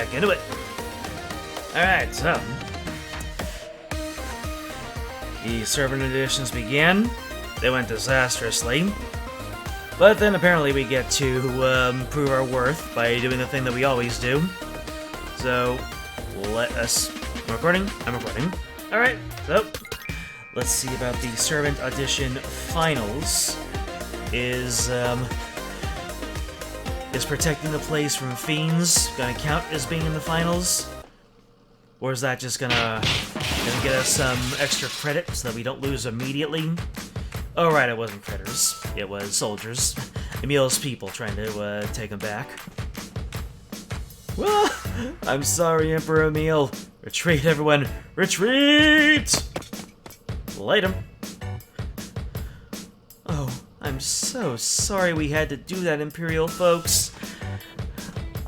back into it. Alright, so the servant editions began. They went disastrously. But then apparently we get to prove our worth by doing the thing that we always do. So, let us... I'm recording? I'm recording. Alright, so let's see about the servant audition finals. Is protecting the place from fiends gonna count as being in the finals? Or is that just gonna get us some extra credit so that we don't lose immediately? Oh right, it wasn't critters. It was soldiers. Emil's people trying to take him back. Well, I'm sorry, Emperor Emil. Retreat, everyone! Retreat! Light him. Oh, I'm so sorry we had to do that, Imperial folks.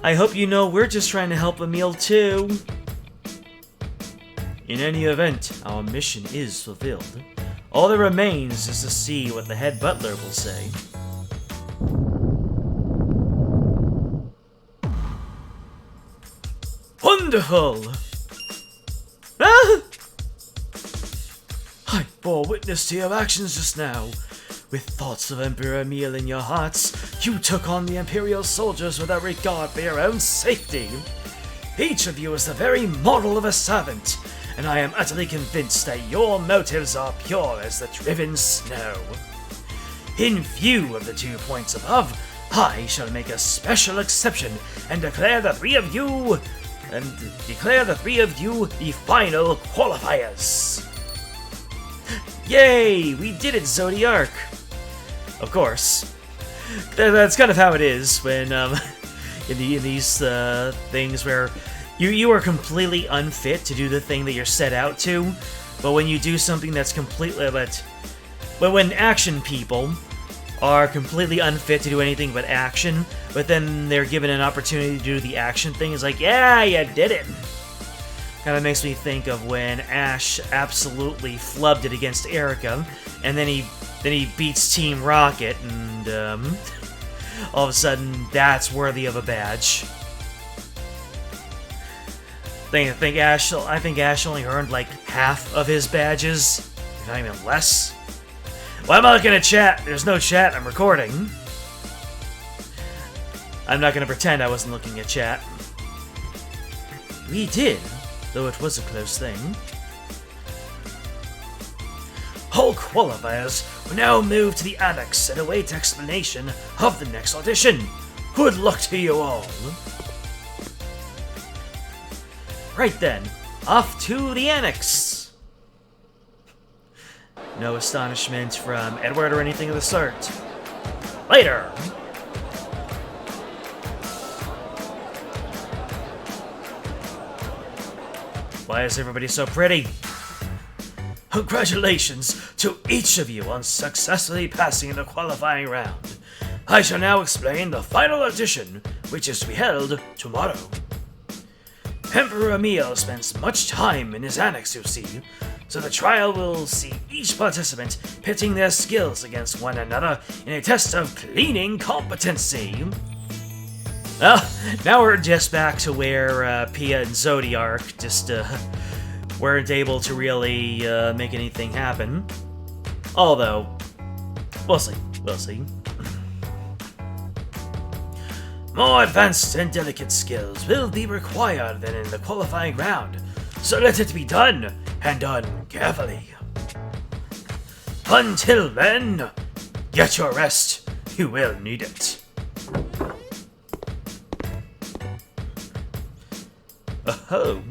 I hope you know we're just trying to help Emil too. In any event, our mission is fulfilled. All that remains is to see what the head butler will say. Wonderful! Ah! I bore witness to your actions just now. With thoughts of Emperor Emil in your hearts, you took on the Imperial soldiers without regard for your own safety. Each of you is the very model of a servant, and I am utterly convinced that your motives are pure as the driven snow. In view of the 2 points above, I shall make a special exception and declare the three of you the final qualifiers. Yay! We did it, Zodiark! Of course. That's kind of how it is when, in these things where you are completely unfit to do the thing that you're set out to, but when you do something that's completely, but when action people are completely unfit to do anything but action, but then they're given an opportunity to do the action thing, it's like, yeah, you did it! Kind of makes me think of when Ash absolutely flubbed it against Erica, and then he beats Team Rocket, and all of a sudden that's worthy of a badge. I think Ash only earned like half of his badges, if not even less. Why am I looking at chat? There's no chat. I'm recording. I'm not gonna pretend I wasn't looking at chat. We did, though it was a close thing. All qualifiers will now move to the annex and await explanation of the next audition. Good luck to you all. Right then, off to the annex. No astonishment from Edward or anything of the sort. Later! Why is everybody so pretty? Congratulations to each of you on successfully passing the qualifying round. I shall now explain the final audition, which is to be held tomorrow. Emperor Emil spends much time in his annex, you see, so the trial will see each participant pitting their skills against one another in a test of cleaning competency. Well, now we're just back to where Pia and Zodiark just weren't able to really make anything happen. Although, we'll see. More advanced and delicate skills will be required than in the qualifying round, so let it be done, and done carefully. Until then, get your rest. You will need it. Oh.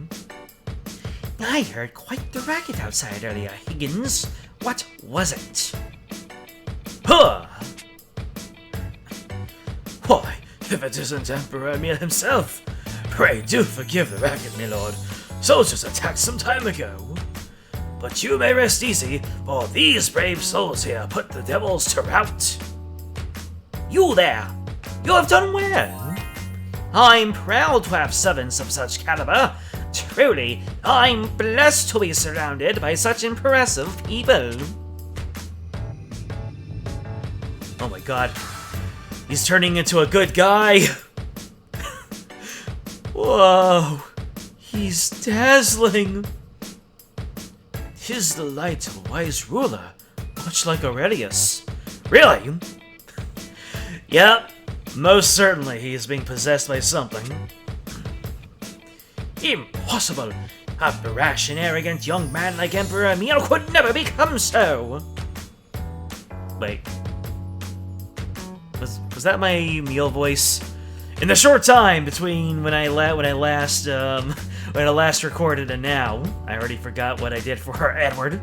I heard quite the racket outside earlier, Higgins. What was it? Huh! Why, if it isn't Emperor Emil himself! Pray do forgive the racket, my lord. Soldiers attacked some time ago. But you may rest easy, for these brave souls here put the devils to rout. You there! You have done well! I'm proud to have servants of such caliber. Truly, I'm blessed to be surrounded by such impressive people. Oh my god. He's turning into a good guy. Whoa, he's dazzling. 'Tis the light of a wise ruler, much like Aurelius. Really? Yep, most certainly he is being possessed by something. Impossible! A brash and arrogant young man like Emperor Emil could never become so! Wait. Was that my Emil voice? In the short time between when I last recorded and now, I already forgot what I did for Edward.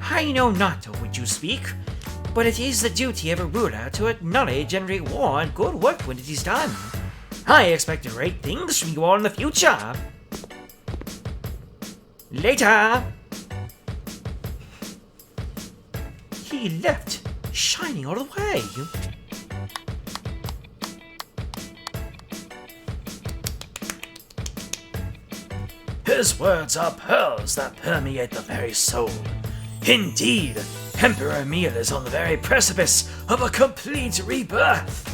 I know not of which you speak, but it is the duty of a ruler to acknowledge and reward good work when it is done. I expect great things from you all in the future. Later! He left, shining all the way. His words are pearls that permeate the very soul. Indeed, Emperor Emil is on the very precipice of a complete rebirth.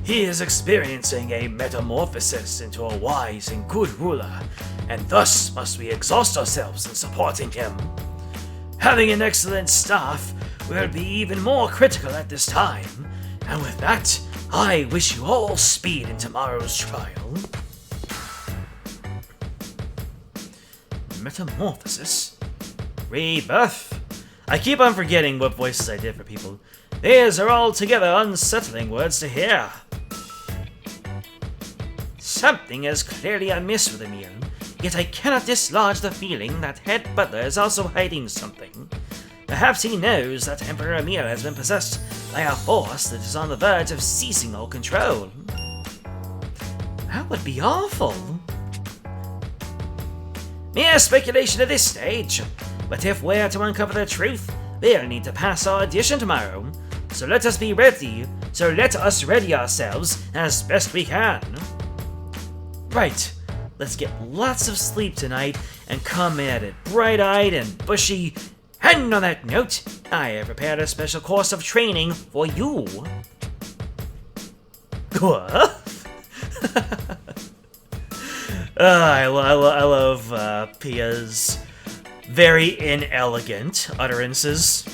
He is experiencing a metamorphosis into a wise and good ruler, and thus must we exhaust ourselves in supporting him. Having an excellent staff will be even more critical at this time, and with that, I wish you all speed in tomorrow's trial. Metamorphosis? Rebirth? I keep on forgetting what voices I did for people. These are altogether unsettling words to hear. Something is clearly amiss with Emil, yet I cannot dislodge the feeling that Head Butler is also hiding something. Perhaps he knows that Emperor Emil has been possessed by a force that is on the verge of seizing all control. That would be awful. Mere speculation at this stage, but if we're to uncover the truth, we'll need to pass our audition tomorrow. So let us ready ourselves as best we can. Right, let's get lots of sleep tonight and come at it bright-eyed and bushy. And on that note, I have prepared a special course of training for you. What? I love Pia's very inelegant utterances.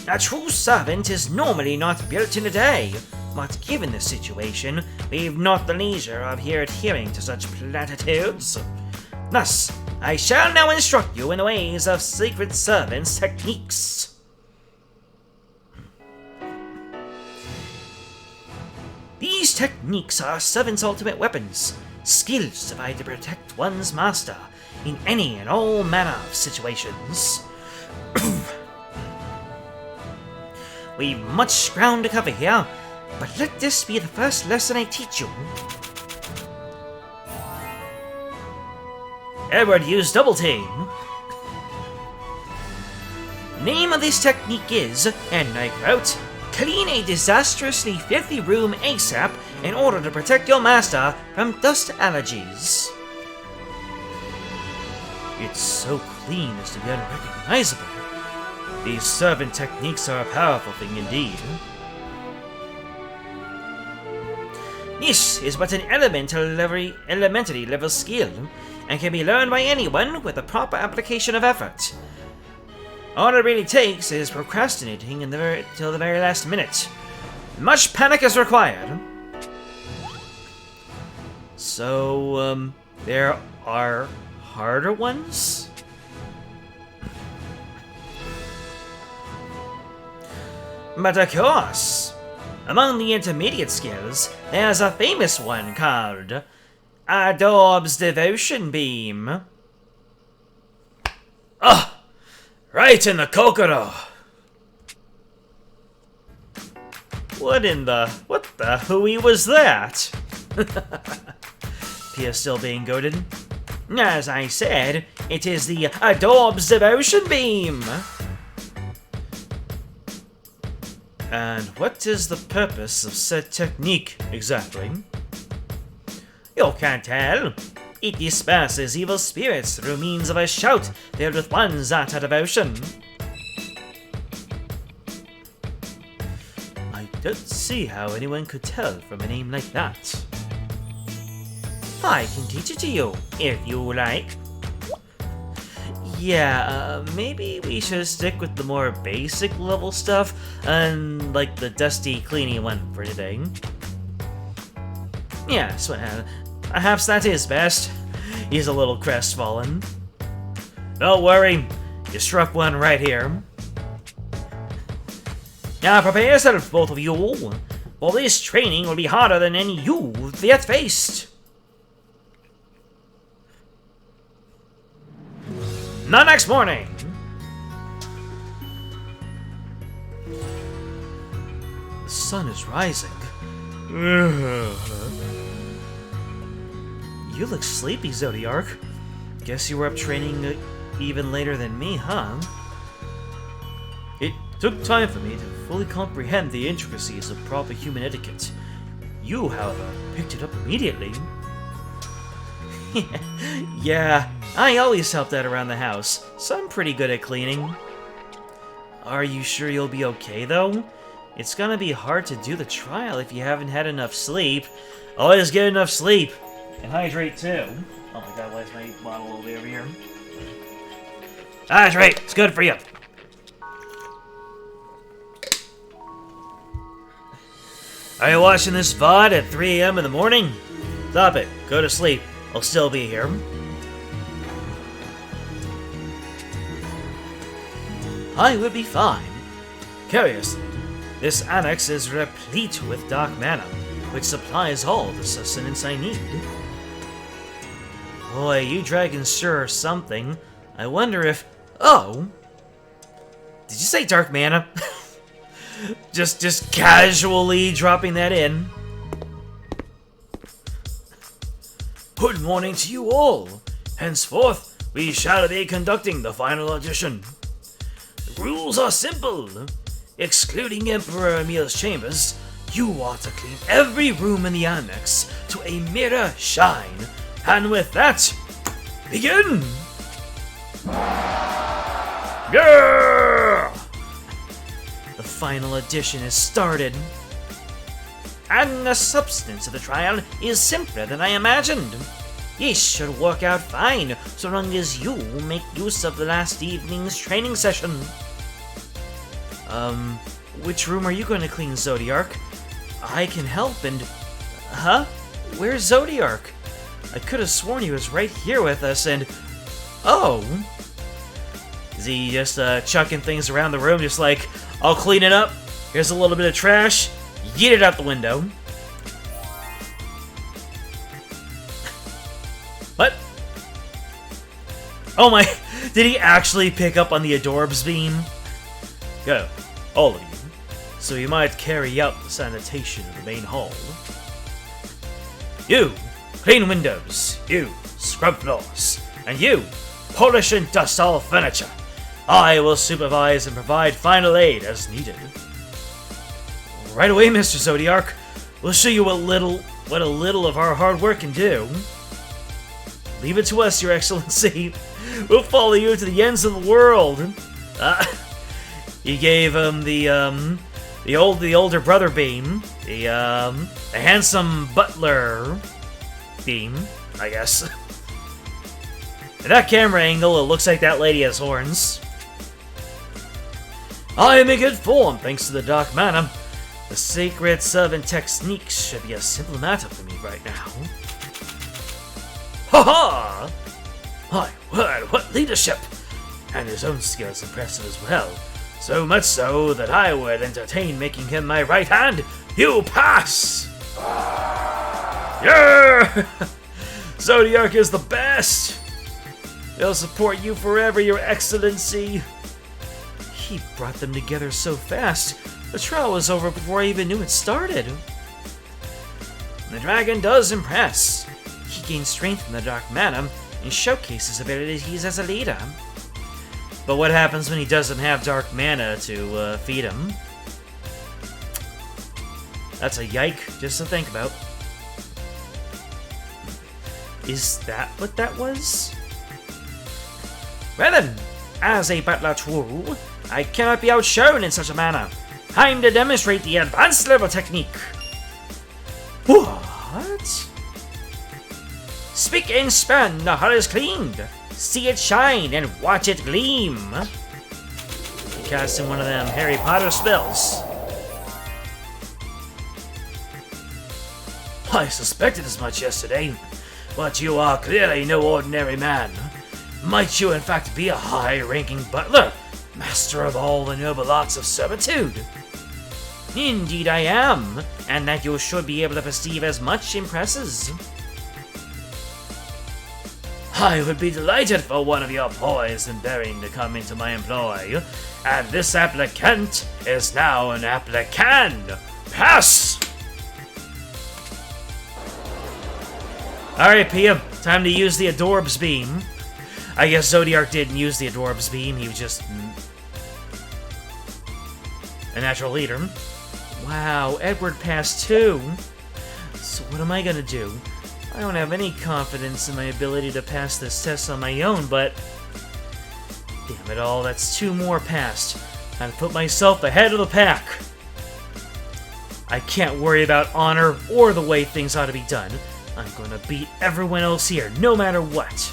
A true servant is normally not built in a day, but given the situation, we've not the leisure of adhering to such platitudes. Thus, I shall now instruct you in the ways of secret servants' techniques. These techniques are servants' ultimate weapons, skills devised to protect one's master in any and all manner of situations. We've much ground to cover here, but let this be the first lesson I teach you. Edward used double team. Name of this technique is, and I quote, clean a disastrously filthy room ASAP in order to protect your master from dust allergies. It's so clean as to be unrecognizable. These servant techniques are a powerful thing indeed. This is but an elementary level skill, and can be learned by anyone with a proper application of effort. All it really takes is procrastinating till the very last minute. Much panic is required. So, there are harder ones? But of course, among the intermediate skills, there's a famous one called Adobe's Devotion Beam. Ah! Right in the kokoro! What the hooey was that? Pia still being goaded. As I said, it is the Adobe's Devotion Beam! And what is the purpose of said technique, exactly? You can't tell. It disperses evil spirits through means of a shout filled with one zata devotion. I Don't see how anyone could tell from a name like that. I can teach it to you, if you like. Yeah, maybe we should stick with the more basic level stuff, and like the dusty, cleaning one for today. Yes, perhaps that is best. He's a little crestfallen. Don't worry, you struck one right here. Now prepare yourself, both of you, for this training will be harder than any you've yet faced. The next morning. The sun is rising. You look sleepy, Zodiark. Guess you were up training even later than me, huh? It took time for me to fully comprehend the intricacies of proper human etiquette. You, however, picked it up immediately. Yeah, I always helped out around the house, so I'm pretty good at cleaning. Are you sure you'll be okay, though? It's gonna be hard to do the trial if you haven't had enough sleep. Always get enough sleep. And hydrate, too. Oh my god, why is my bottle all the way over here? Hydrate! It's good for you! Are you watching this VOD at 3 AM in the morning? Stop it. Go to sleep. I'll still be here. I will be fine. Curiously, this annex is replete with dark mana, which supplies all the sustenance I need. Boy, you dragons sure are something. I wonder if... Oh! Did you say dark mana? just casually dropping that in. Good morning to you all. Henceforth, we shall be conducting the final audition. The rules are simple. Excluding Emperor Emil's chambers, you are to clean every room in the annex to a mirror shine. And with that, begin! Yeah! The final audition is started. And the substance of the trial is simpler than I imagined. This should work out fine, so long as you make use of the last evening's training session. Which room are you going to clean, Zodiark? I can help and... Huh? Where's Zodiark? I could have sworn he was right here with us and... Oh! Is he just, chucking things around the room, just like, I'll clean it up, here's a little bit of trash, yeet it out the window. What? Oh my, did he actually pick up on the Adorbs beam? Go, all of you, so you might carry out the sanitation of the main hall. You, clean windows, you, scrub floors, and you, polish and dust all furniture. I will supervise and provide final aid as needed. Right away, Mr. Zodiark. We'll show you what a little of our hard work can do. Leave it to us, Your Excellency. We'll follow you to the ends of the world. He gave him the older brother beam, the handsome butler beam, I guess. At that camera angle, it looks like that lady has horns. I am in good form, thanks to the dark mana. The sacred servant techniques should be a simple matter for me right now. Ha-ha! My word, what leadership! And his own skill is impressive as well. So much so that I would entertain making him my right hand. You pass! Yeah! Zodiark is the best! They'll support you forever, Your Excellency. He brought them together so fast. The trial was over before I even knew it started. The dragon does impress. He gains strength from the dark mana and showcases abilities as a leader. But what happens when he doesn't have dark mana to feed him? That's a yike just to think about. Is that what that was? Well then, as a battler true, I cannot be outshone in such a manner. Time to demonstrate the advanced level technique. What? Spick and span, the hull is cleaned. See it shine and watch it gleam. Casting one of them Harry Potter spells. I suspected as much yesterday, but you are clearly no ordinary man. Might you in fact be a high-ranking butler, master of all the noble arts of servitude? Indeed I am, and that you should be able to perceive as much impresses. I would be delighted for one of your poise and bearing to come into my employ, and this applicant is now an applicant. Pass! Alright, Pia, time to use the Adorbs Beam. I guess Zodiark didn't use the Adorbs Beam, he was just a natural leader. Wow, Edward passed too. So what am I gonna do? I don't have any confidence in my ability to pass this test on my own, but damn it all, that's 2 more passed. Time to put myself ahead of the pack. I can't worry about honor or the way things ought to be done. I'm gonna beat everyone else here, no matter what.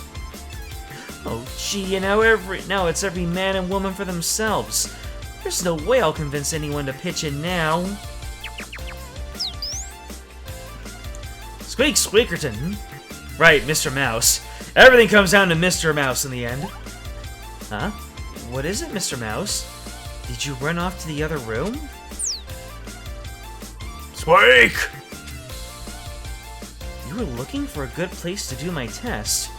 Oh gee, and now it's every man and woman for themselves. There's no way I'll convince anyone to pitch in now. Squeak Squeakerton. Right, Mr. Mouse. Everything comes down to Mr. Mouse in the end. Huh? What is it, Mr. Mouse? Did you run off to the other room? Squeak! You were looking for a good place to do my test,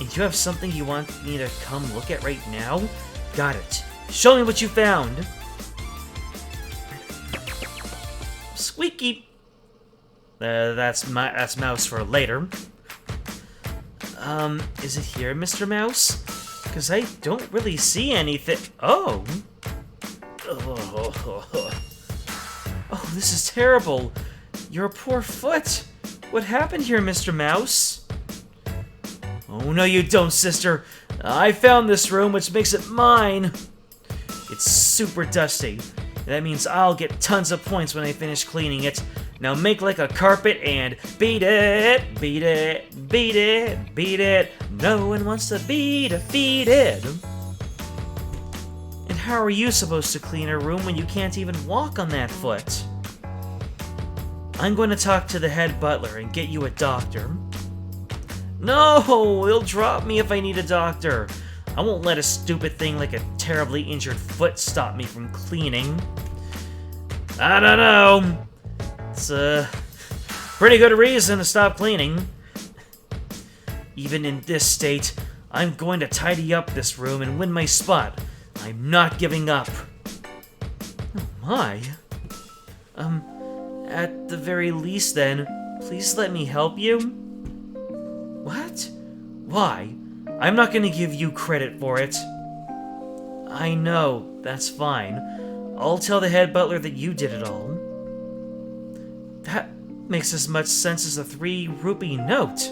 and you have something you want me to come look at right now? Got it. Show me what you found. Squeaky. That's Mouse for later. Is it here, Mr. Mouse? Because I don't really see anything. Oh. Oh, this is terrible. Your poor foot. What happened here, Mr. Mouse? Oh, no you don't, sister. I found this room, which makes it mine. It's super dusty. That means I'll get tons of points when I finish cleaning it. Now make like a carpet and beat it, beat it, beat it, beat it. No one wants to be defeated. And how are you supposed to clean a room when you can't even walk on that foot? I'm going to talk to the head butler and get you a doctor. No, he'll drop me if I need a doctor. I won't let a stupid thing like a terribly injured foot stop me from cleaning. I don't know. It's a pretty good reason to stop cleaning. Even in this state, I'm going to tidy up this room and win my spot. I'm not giving up. Oh my. At the very least then, please let me help you? What? Why? I'm not gonna give you credit for it. I know, that's fine. I'll tell the head butler that you did it all. That makes as much sense as a 3 rupee note.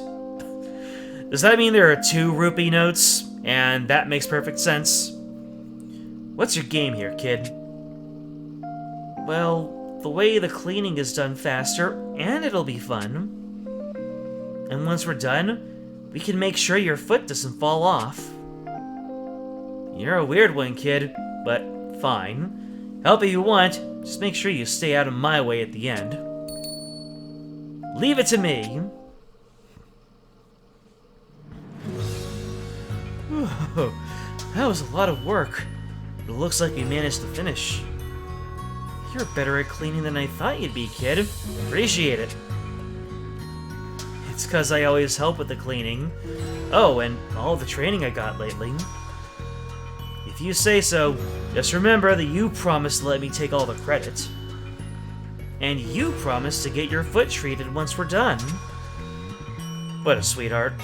Does that mean there are 2 rupee notes? And that makes perfect sense. What's your game here, kid? Well, the way the cleaning is done faster, and it'll be fun. And once we're done, we can make sure your foot doesn't fall off. You're a weird one, kid, but fine. Help if you want, just make sure you stay out of my way at the end. Leave it to me. That was a lot of work, but it looks like we managed to finish. You're better at cleaning than I thought you'd be, kid. Appreciate it. It's because I always help with the cleaning. Oh, and all the training I got lately. If you say so, just remember that you promised to let me take all the credit. And you promised to get your foot treated once we're done. What a sweetheart.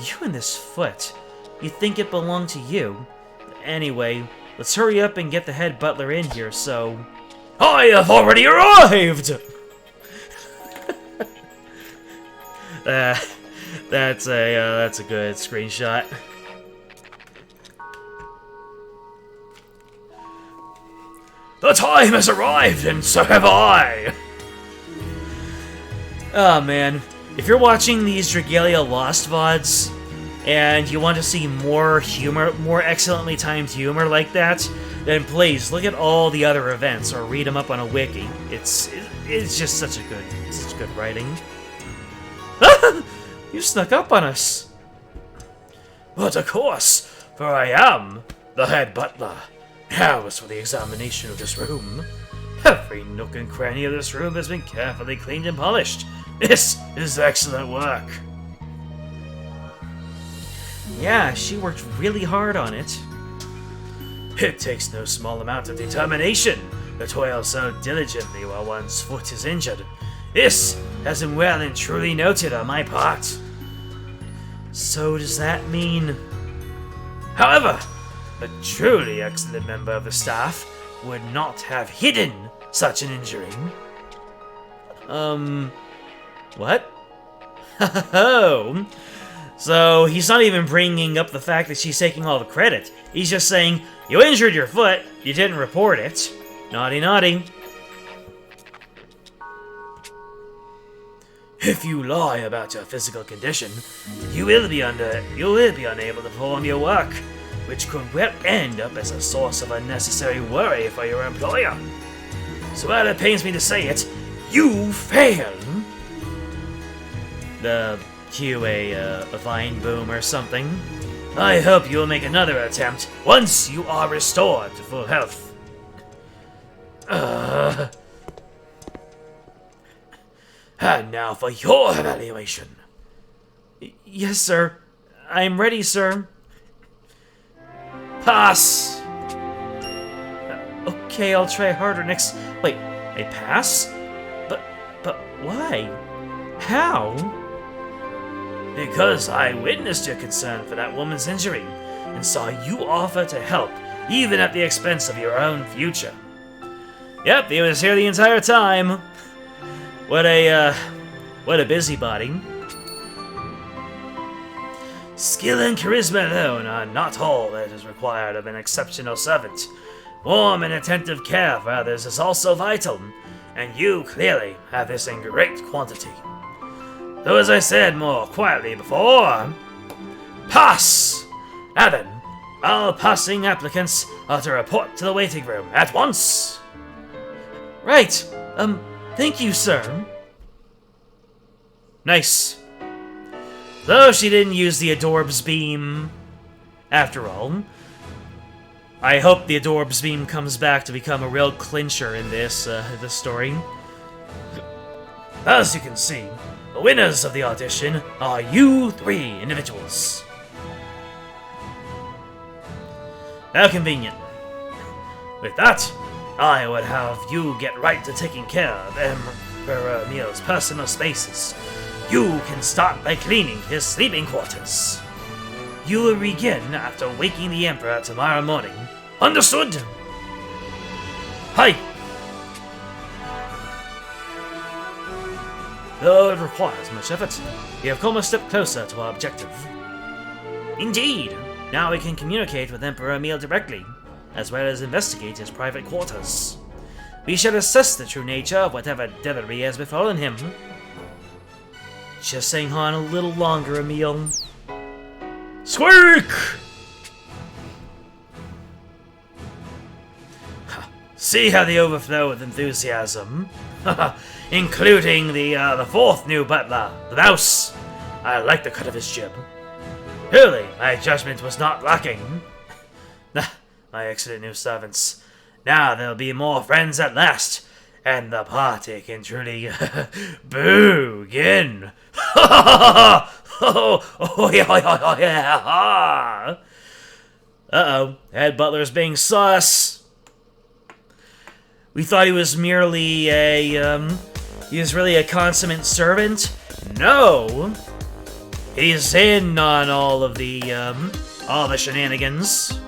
You and this foot. You think it belonged to you. Anyway, let's hurry up and get the head butler in here, so... I have already arrived! That's a good screenshot. The time has arrived, and so have I! Oh man, if you're watching these Dragalia Lost VODs, and you want to see more humor, more excellently timed humor like that, then please look at all the other events or read them up on a wiki. It's just such good writing. You snuck up on us. But of course, for I am the head butler. Now as for the examination of this room. Every nook and cranny of this room has been carefully cleaned and polished. This is excellent work. Yeah, she worked really hard on it. It takes no small amount of determination to toil so diligently while one's foot is injured. This has been well and truly noted on my part. So does that mean... However, a truly excellent member of the staff would not have hidden such an injury. What? Oh, so he's not even bringing up the fact that she's taking all the credit. He's just saying, you injured your foot, you didn't report it. Naughty, naughty. If you lie about your physical condition, you will be unable to perform your work, which could well end up as a source of unnecessary worry for your employer. So while it pains me to say it, you fail. Cue a vine boom or something. I hope you will make another attempt once you are restored to full health. And now for your evaluation. Yes, sir. I'm ready, sir. Pass! Okay, I'll try harder next... Wait, a pass? But why? How? Because I witnessed your concern for that woman's injury, and saw you offer to help, even at the expense of your own future. Yep, he was here the entire time. What a busybody. Skill and charisma alone are not all that is required of an exceptional servant. Warm and attentive care for others is also vital, and you clearly have this in great quantity. Though as I said more quietly before, pass! Now then, all passing applicants are to report to the waiting room at once! Right, thank you, sir. Nice. Though she didn't use the Adorbs beam, after all. I hope the Adorbs beam comes back to become a real clincher in this story. As you can see, the winners of the audition are you three individuals. How convenient. With that, I would have you get right to taking care of Emperor Emil's personal spaces. You can start by cleaning his sleeping quarters. You will begin after waking the Emperor tomorrow morning. Understood? Hi! Though it requires much effort, we have come a step closer to our objective. Indeed! Now we can communicate with Emperor Emil directly, as well as investigate his private quarters. We shall assess the true nature of whatever devilry has befallen him. Just hang on a little longer, Emil. Squeak! See how they overflow with enthusiasm. Including the fourth new butler, the mouse. I like the cut of his jib. Truly, my judgment was not lacking. My excellent new servants. Now there'll be more friends at last, and the party can truly begin. Uh-oh, head butler's being sus. We thought he was merely he was really a consummate servant. No! He's in on all the shenanigans.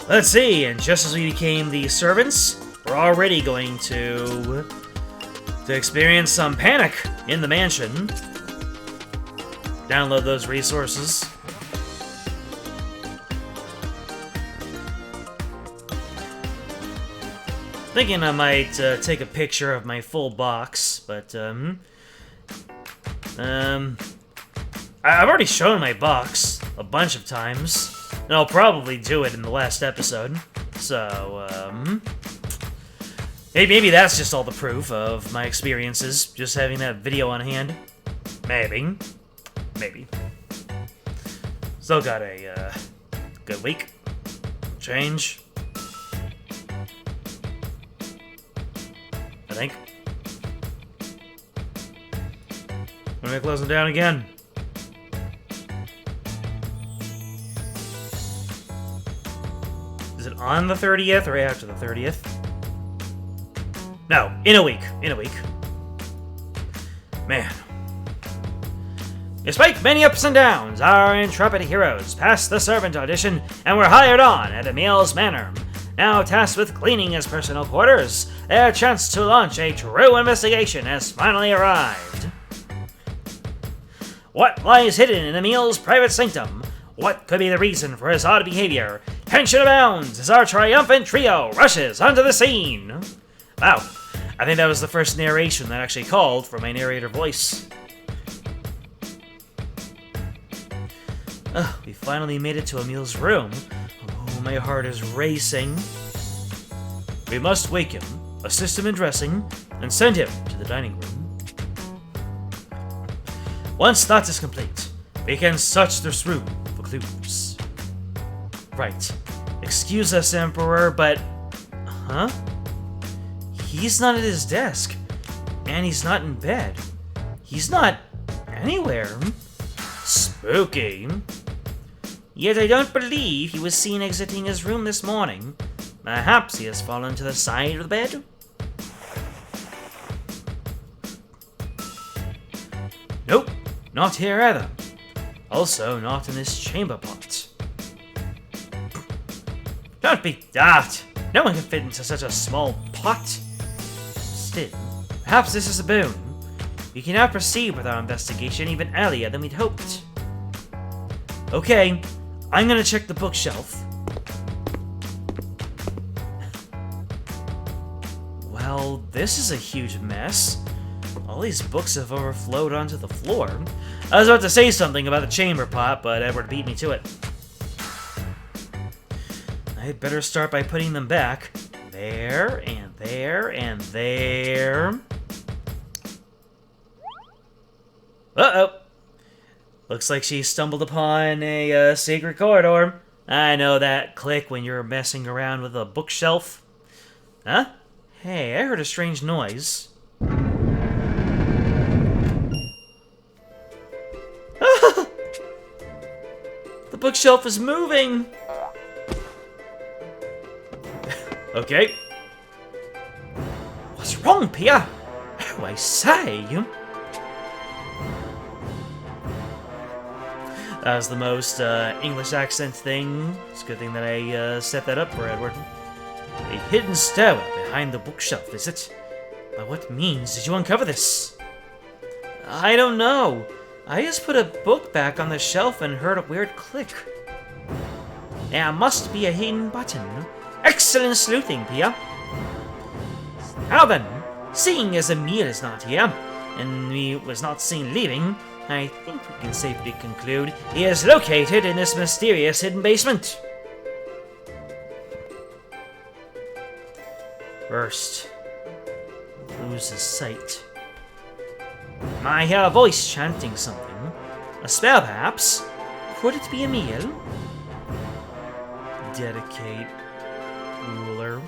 Let's see, and just as we became the servants, we're already going to experience some panic in the mansion. Download those resources. Thinking I might take a picture of my full box, but I've already shown my box a bunch of times, and I'll probably do it in the last episode. So maybe that's just all the proof of my experiences, just having that video on hand. Maybe. Still got a good week. Change. I think. When we close them down again. Is it on the 30th or after the 30th? No, in a week. Man. Despite many ups and downs, our intrepid heroes passed the servant audition and were hired on at Emil's Manor. Now tasked with cleaning his personal quarters, their chance to launch a true investigation has finally arrived. What lies hidden in Emil's private sanctum? What could be the reason for his odd behavior? Tension abounds as our triumphant trio rushes onto the scene. Wow, I think that was the first narration that actually called for my narrator voice. We finally made it to Emil's room. Oh, my heart is racing. We must wake him, assist him in dressing, and send him to the dining room. Once that is complete, we can search this room for clues. Right. Excuse us, Emperor, but... Huh? He's not at his desk. And he's not in bed. He's not anywhere. Spooky. Yet I don't believe he was seen exiting his room this morning. Perhaps he has fallen to the side of the bed? Nope, not here either. Also not in this chamber pot. Don't be daft! No one can fit into such a small pot. Still, perhaps this is a boon. We can now proceed with our investigation even earlier than we'd hoped. Okay, I'm gonna check the bookshelf. Well, this is a huge mess. All these books have overflowed onto the floor. I was about to say something about the chamber pot, but Edward beat me to it. I'd better start by putting them back. There, and there, and there. Uh-oh. Looks like she stumbled upon a secret corridor. I know that click when you're messing around with a bookshelf. Huh? Hey, I heard a strange noise. The bookshelf is moving! Okay. What's wrong, Pia? Oh, I say. That was the most English accent thing. It's a good thing that I set that up for Edward. A hidden stairwell behind the bookshelf, is it? By what means did you uncover this? I don't know. I just put a book back on the shelf and heard a weird click. There must be a hidden button. Excellent sleuthing, Pia. Now then, seeing as Emil is not here, and he was not seen leaving, I think we can safely conclude he is located in this mysterious hidden basement. First, lose his sight. I hear a voice chanting something. A spell, perhaps? Could it be Emil? Dedicate. Ruler.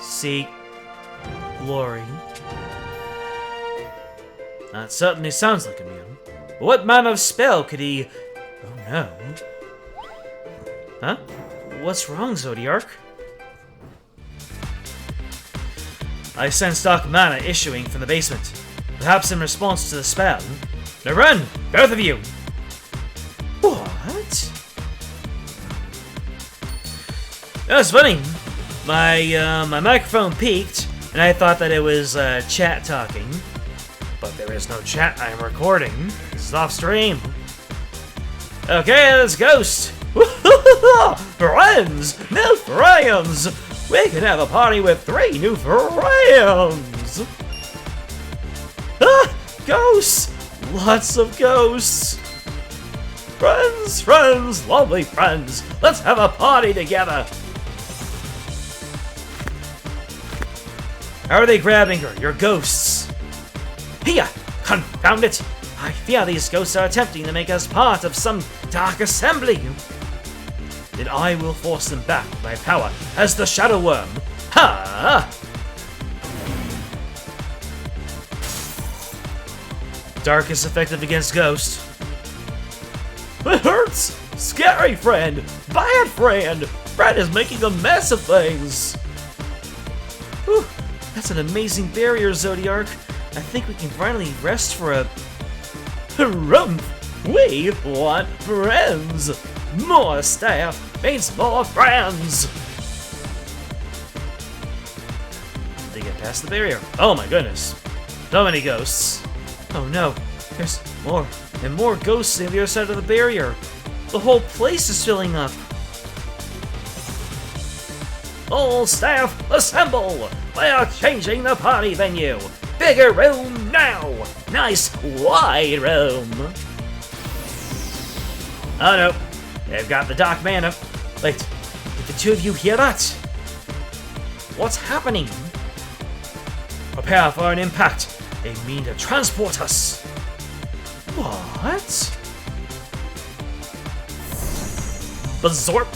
Seek. Glory. That certainly sounds like Emil. But what manner of spell could he... Oh no. Huh? What's wrong, Zodiark? I sense dark mana issuing from the basement. Perhaps in response to the spell. Now run! Both of you! What? That's funny. My microphone peaked, and I thought that it was chat talking. But there is no chat, I am recording. This is Offstream. Okay, let's ghost! Friends! No friends! We can have a party with 3 new friends! Ah! Ghosts! Lots of ghosts! Friends, friends, lovely friends! Let's have a party together! How are they grabbing her? Your ghosts! Here! Confound it! I fear these ghosts are attempting to make us part of some dark assembly! Then I will force them back with my power as the Shadow Worm! Ha! Dark is effective against Ghost. It hurts! Scary friend! Bad friend! Fred is making a mess of things! Whew, that's an amazing barrier, Zodiark. I think we can finally rest for a... Rumph! We want friends! More staff means more friends! They get past the barrier. Oh my goodness. So many ghosts. Oh no, there's more and more ghosts on the other side of the barrier. The whole place is filling up. All staff, assemble! We are changing the party venue. Bigger room now! Nice wide room! Oh no, they've got the dark mana. Wait, did the two of you hear that? What's happening? Prepare for an impact. They mean to transport us. What? Bazorp.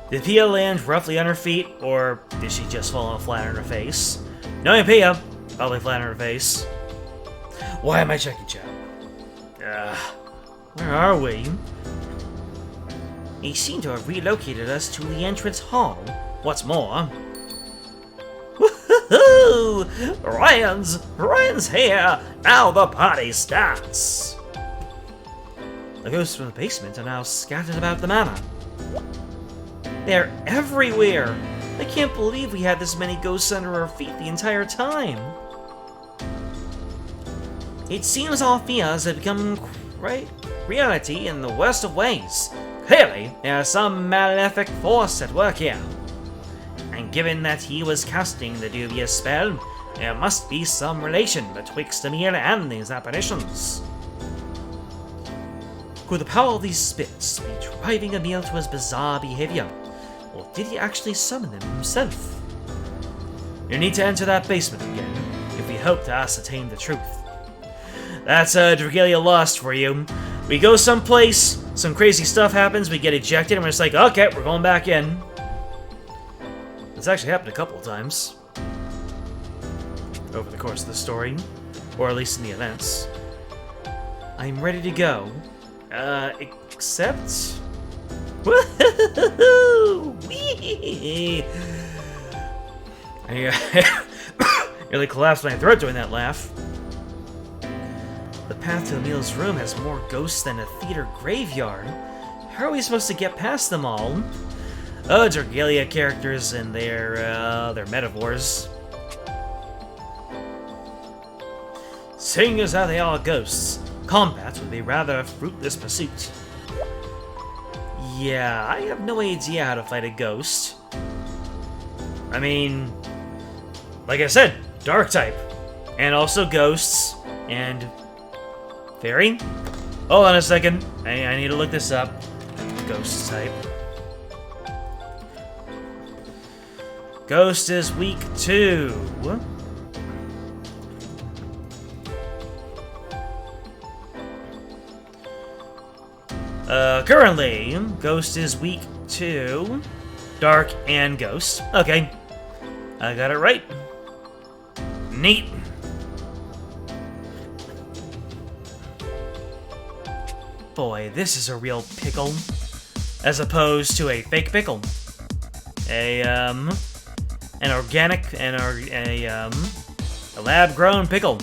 Did Pia land roughly on her feet, or did she just fall flat on her face? Knowing Pia, probably flat on her face. Why am I checking chat? Where are we? They seem to have relocated us to the entrance hall. What's more... Woohoo! Ryan's here! Now the party starts! The ghosts from the basement are now scattered about the manor. They're everywhere! I can't believe we had this many ghosts under our feet the entire time. It seems our fears have become reality in the worst of ways. Clearly, there's some malefic force at work here. And given that he was casting the dubious spell, there must be some relation betwixt Emil and these apparitions. Could the power of these spirits be driving Emil to his bizarre behavior? Or did he actually summon them himself? You need to enter that basement again, if we hope to ascertain the truth. That's Dragalia Lost for you. We go someplace, some crazy stuff happens, we get ejected, and we're just like, okay, we're going back in. It's actually happened a couple of times. Over the course of the story, or at least in the events. I'm ready to go. Except... Woohoo! Wee! I nearly collapsed my throat doing that laugh. The path to Emil's room has more ghosts than a theater graveyard. How are we supposed to get past them all? Oh, Dragalia characters and their metaphors. Seeing as how they are ghosts, combat would be rather a fruitless pursuit. Yeah, I have no idea how to fight a ghost. I mean, like I said, dark type. And also ghosts. And fairy? Hold on a second. I need to look this up. Ghost type. Ghost is weak 2. Currently, Ghost is weak 2. Dark and Ghost. Okay. I got it right. Neat. Boy, this is a real pickle. As opposed to a fake pickle. An organic and a lab-grown pickle.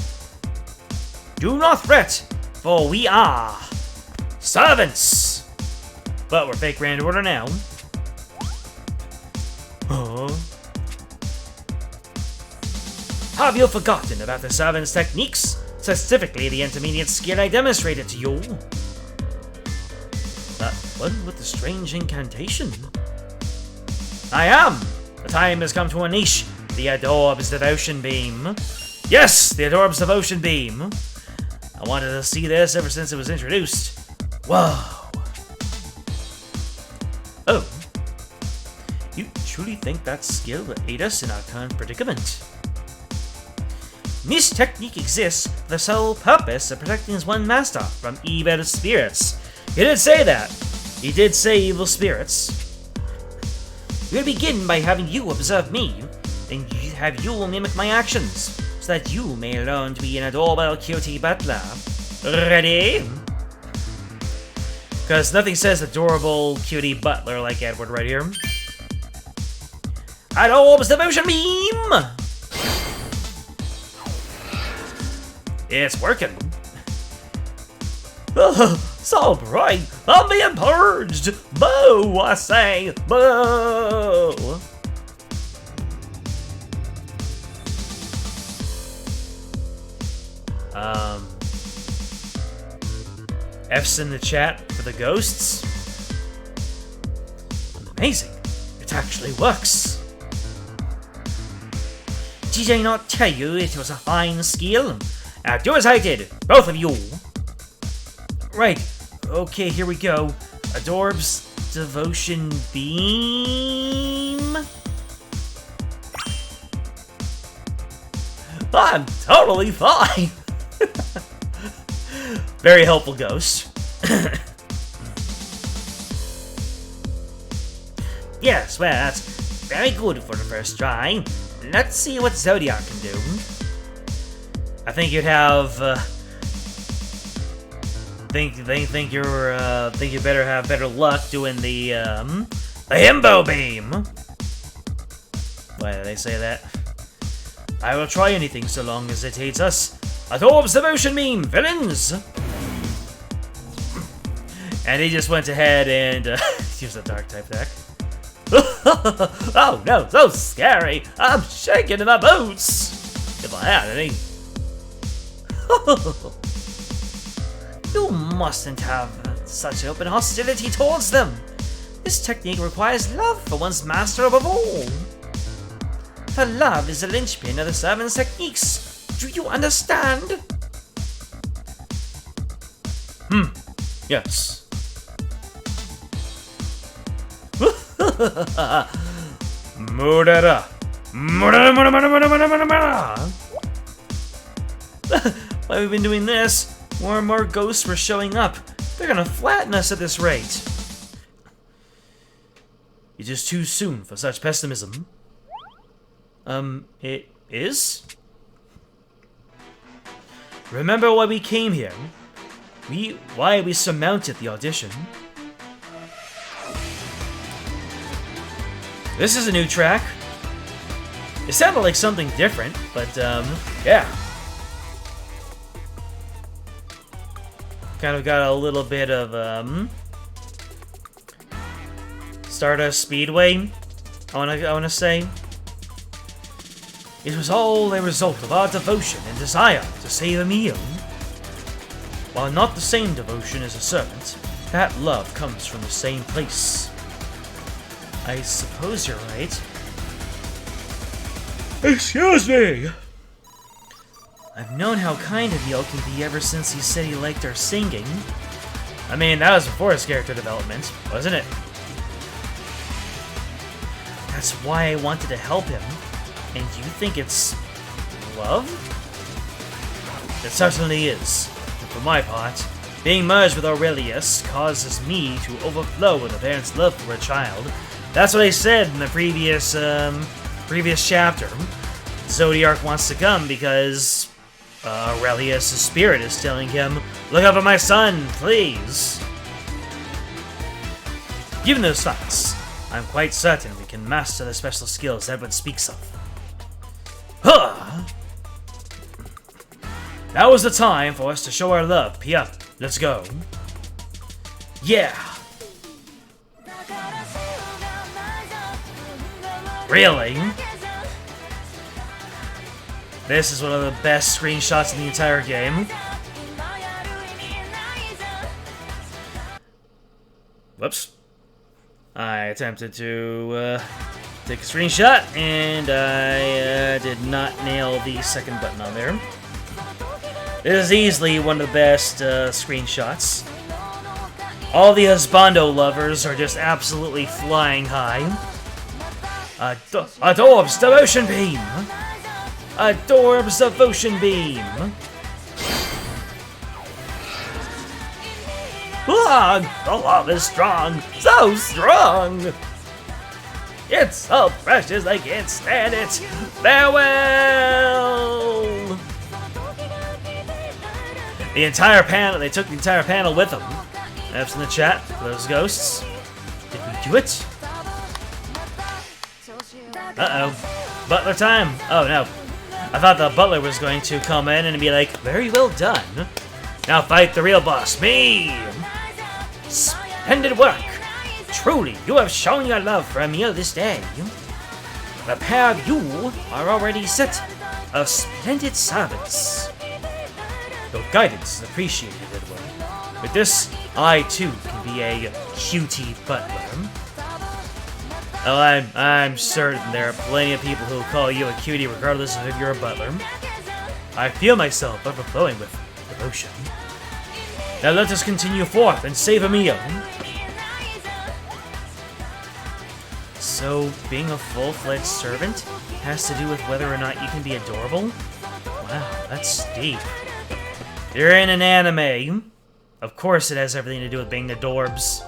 Do not fret, for we are servants. But we're fake Grand Order now. Have you forgotten about the servant's techniques? Specifically the intermediate skill I demonstrated to you? That one with the strange incantation. I am! The time has come to unleash the Adorb's Devotion Beam. Yes, the Adorb's Devotion Beam. I wanted to see this ever since it was introduced. Whoa. Oh. You truly think that skill will aid us in our current predicament? This technique exists for the sole purpose of protecting his one master from evil spirits. He did say that. He did say evil spirits. We'll begin by having you observe me, then have you mimic my actions, so that you may learn to be an adorable cutie butler. Ready? Because nothing says adorable cutie butler like Edward right here. Adorb's Devotion Beam! It's working. So bright, I'm being purged! Boo, I say, boo! F's in the chat for the ghosts. Amazing, it actually works. Did I not tell you it was a fine skill? Now do as I did, both of you. Right, okay, here we go. Adorb's Devotion Beam. I'm totally fine. Very helpful ghost. Yes, well, that's very good for the first try. Let's see what Zodiac can do. I think you'd have. Think you better have better luck doing the Himbo Beam. Why did they say that? I will try anything so long as it aids us. Adorb's Devotion Beam, villains! And he just went ahead and used a dark type deck. Oh no, so scary! I'm shaking in my boots! If I had any. You mustn't have such open hostility towards them. This technique requires love for one's master above all. For love is the linchpin of the servant's techniques. Do you understand? Yes. Murder. While we've been doing this, more and more ghosts were showing up. They're gonna flatten us at this rate. It is too soon for such pessimism. It is? Remember why we came here? Why we surmounted the audition. This is a new track. It sounded like something different, but yeah. Kind of got a little bit of Stardust Speedway, I wanna say. It was all a result of our devotion and desire to save Emil. While not the same devotion as a servant, that love comes from the same place. I suppose you're right. Excuse me! I've known how kind Emil can be ever since he said he liked our singing. I mean, that was before his character development, wasn't it? That's why I wanted to help him. And you think it's love? It certainly is. And for my part, being merged with Aurelius causes me to overflow with a parent's love for a child. That's what I said in the previous chapter. Zodiac wants to come because Aurelius' spirit is telling him, "Look up at my son, please." Given those facts, I'm quite certain we can master the special skills Edward speaks of. Huh! Now is the time for us to show our love. Pia, let's go. Yeah! Really? This is one of the best screenshots in the entire game. Whoops. I attempted to take a screenshot, and I did not nail the second button on there. This is easily one of the best screenshots. All the husbando lovers are just absolutely flying high. Adorbs Devotion Beam! Adorbs Devotion Beam! Ah, the love is strong! So strong! It's so precious I can't stand it! Farewell! The entire panel, they took the entire panel with them. That's in the chat for those ghosts. Did we do it? Uh-oh. Butler time! Oh no. I thought the butler was going to come in and be like, very well done. Now fight the real boss, me! Splendid work! Truly, you have shown your love for Emil this day. The pair of you are already set of splendid servants. Your guidance is appreciated, Edward. With this, I too can be a cutie butler. Oh, I'm certain there are plenty of people who will call you a cutie regardless of if you're a butler. I feel myself overflowing with devotion. Now let us continue forth and save Emil. So, being a full-fledged servant has to do with whether or not you can be adorable? Wow, that's deep. You're in an anime. Of course it has everything to do with being adorbs.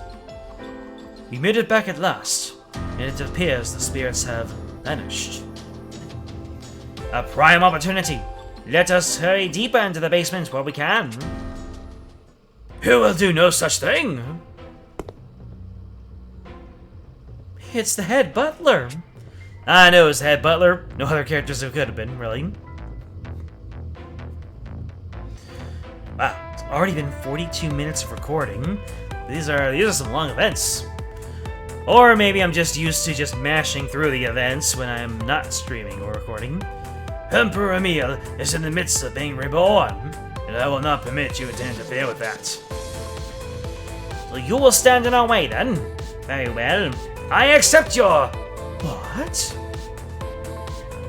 We made it back at last, and it appears the spirits have vanished. A prime opportunity. Let us hurry deeper into the basement while we can. Who will do no such thing? It's the head butler. I know it's the head butler. No other characters it could have been, really. Wow, it's already been 42 minutes of recording. These are some long events. Or maybe I'm just used to just mashing through the events when I'm not streaming or recording. Emperor Emil is in the midst of being reborn, and I will not permit you to interfere with that. Well, you will stand in our way then. Very well. I accept your... What?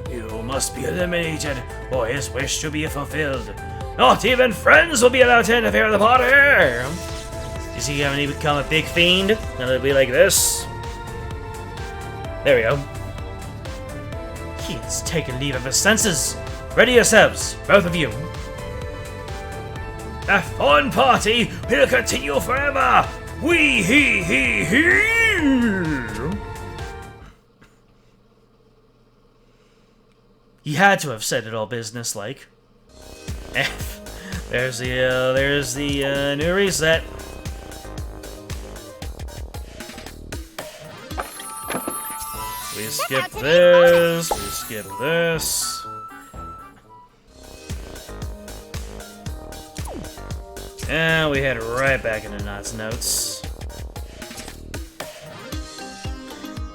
You must be eliminated for his wish to be fulfilled. Not even friends will be allowed to interfere with the party! Is he going to become a big fiend? And it'll be like this? There we go. He has taken leave of his senses. Ready yourselves, both of you. The fun party will continue forever! Wee hee hee hee! He had to have said it all business-like. There's the new reset. We skip this. We skip this. And we head right back into Knott's notes.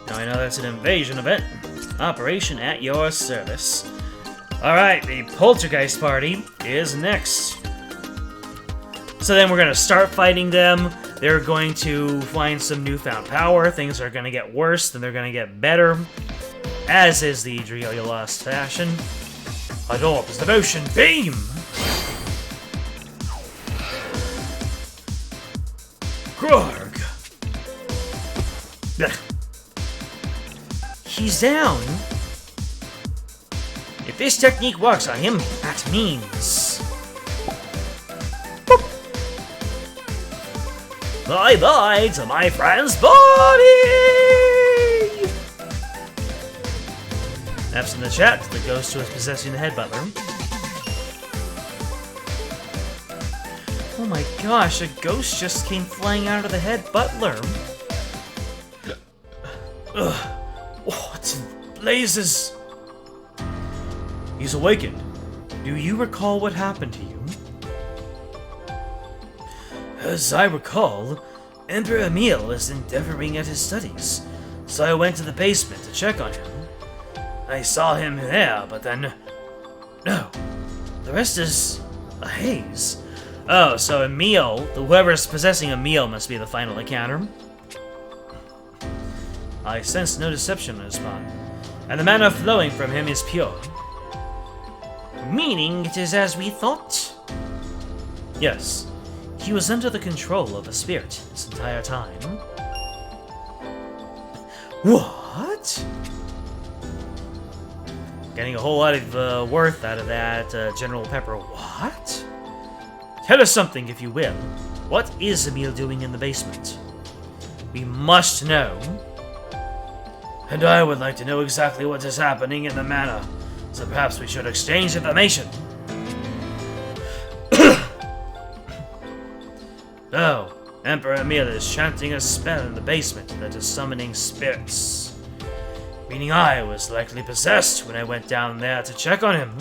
Now I know that's an invasion event. Operation at your service. Alright, the Poltergeist party is next. So then we're going to start fighting them. They're going to find some newfound power. Things are going to get worse, then they're going to get better. As is the Driolia Lost fashion. Adorbs Devotion Beam! Grog! He's down. If this technique works on him, that means... Boop. Bye-bye to my friend's body! Apps in the chat, the ghost who is possessing the head butler. Oh my gosh, a ghost just came flying out of the head butler. Ugh. What in blazes? He's awakened. Do you recall what happened to you? As I recall, Emperor Emil is endeavoring at his studies, so I went to the basement to check on him. I saw him there, but then... No, the rest is a haze. Oh, so Emil, whoever's possessing Emil must be the final encounter. I sense no deception on his part, and the mana flowing from him is pure. Meaning it is as we thought? Yes, he was under the control of a spirit this entire time. What? Getting a whole lot of worth out of that, General Pepper. What? Tell us something, if you will. What is Emil doing in the basement? We must know. And I would like to know exactly what is happening in the manor, so perhaps we should exchange information. Oh, Emperor Emil is chanting a spell in the basement that is summoning spirits. Meaning I was likely possessed when I went down there to check on him.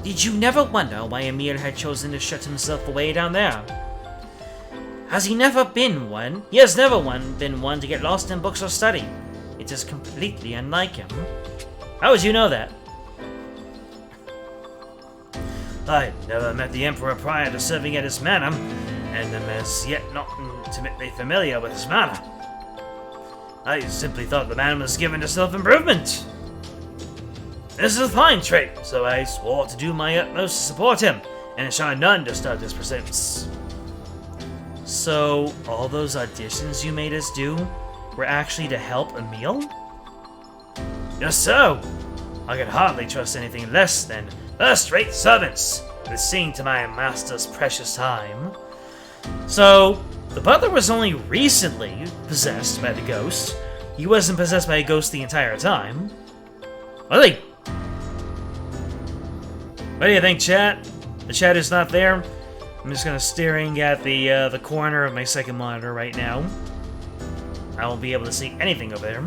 Did you never wonder why Emil had chosen to shut himself away down there? Has he never been one? He has never been one to get lost in books or study. It is completely unlike him. How would you know that? I'd never met the Emperor prior to serving at his manor, and am as yet not intimately familiar with his manor. I simply thought the man was given to self-improvement. This is a fine trait, so I swore to do my utmost to support him, and ensure none disturb his pursuits. So, all those auditions you made us do were actually to help Emil? Just so. I could hardly trust anything less than first-rate servants with seeing to my master's precious time. So, the butler was only recently possessed by the ghost. He wasn't possessed by a ghost the entire time. Was he? What do you think, chat? The chat is not there. I'm just kind of staring at the corner of my second monitor right now. I won't be able to see anything over there.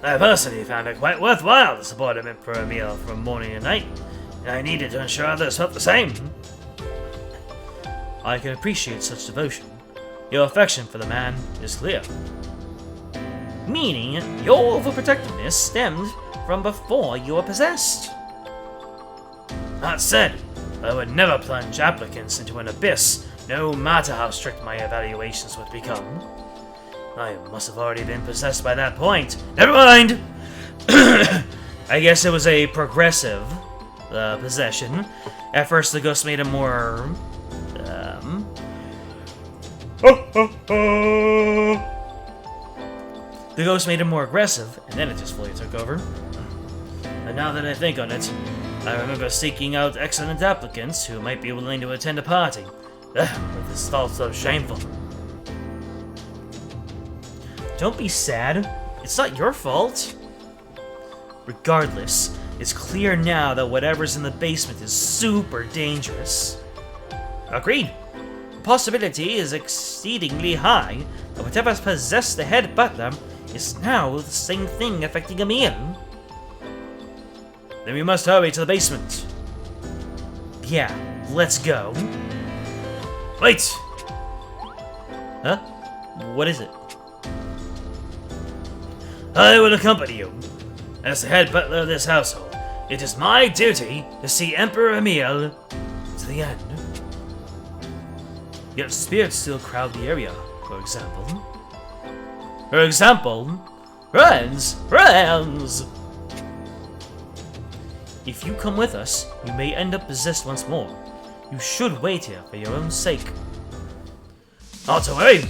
I personally found it quite worthwhile to support Emperor Emil from morning to night, and I needed to ensure others felt the same. I can appreciate such devotion. Your affection for the man is clear. Meaning, your overprotectiveness stemmed from before you were possessed. That said, I would never plunge applicants into an abyss, no matter how strict my evaluations would become. I must have already been possessed by that point. Never mind! I guess it was a progressive possession. At first, the ghost made him more... The ghost made him more aggressive, and then it just fully took over. And now that I think on it, I remember seeking out excellent applicants who might be willing to attend a party. But this is all so shameful. Don't be sad. It's not your fault. Regardless, it's clear now that whatever's in the basement is super dangerous. Agreed. The possibility is exceedingly high that whatever's possessed the head butler is now the same thing affecting Emil. Then we must hurry to the basement. Yeah, let's go. Wait! Huh? What is it? I will accompany you. As the head butler of this household, it is my duty to see Emperor Emil to the end. Yet spirits still crowd the area, for example. Friends! If you come with us, you may end up possessed once more. You should wait here for your own sake. Not to worry.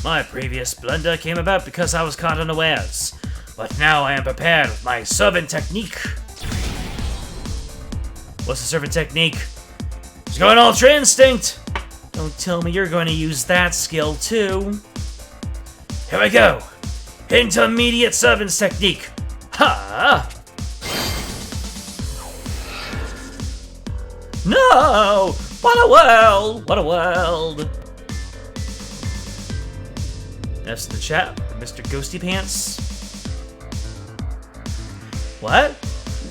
My previous blunder came about because I was caught unawares. But now I am prepared with my servant technique. What's the servant technique? It's going ultra instinct. Don't tell me you're going to use that skill too. Here we go. Intermediate servant's technique. Ha! No! What a world! What a world! That's the chat for Mr. Ghosty Pants. What?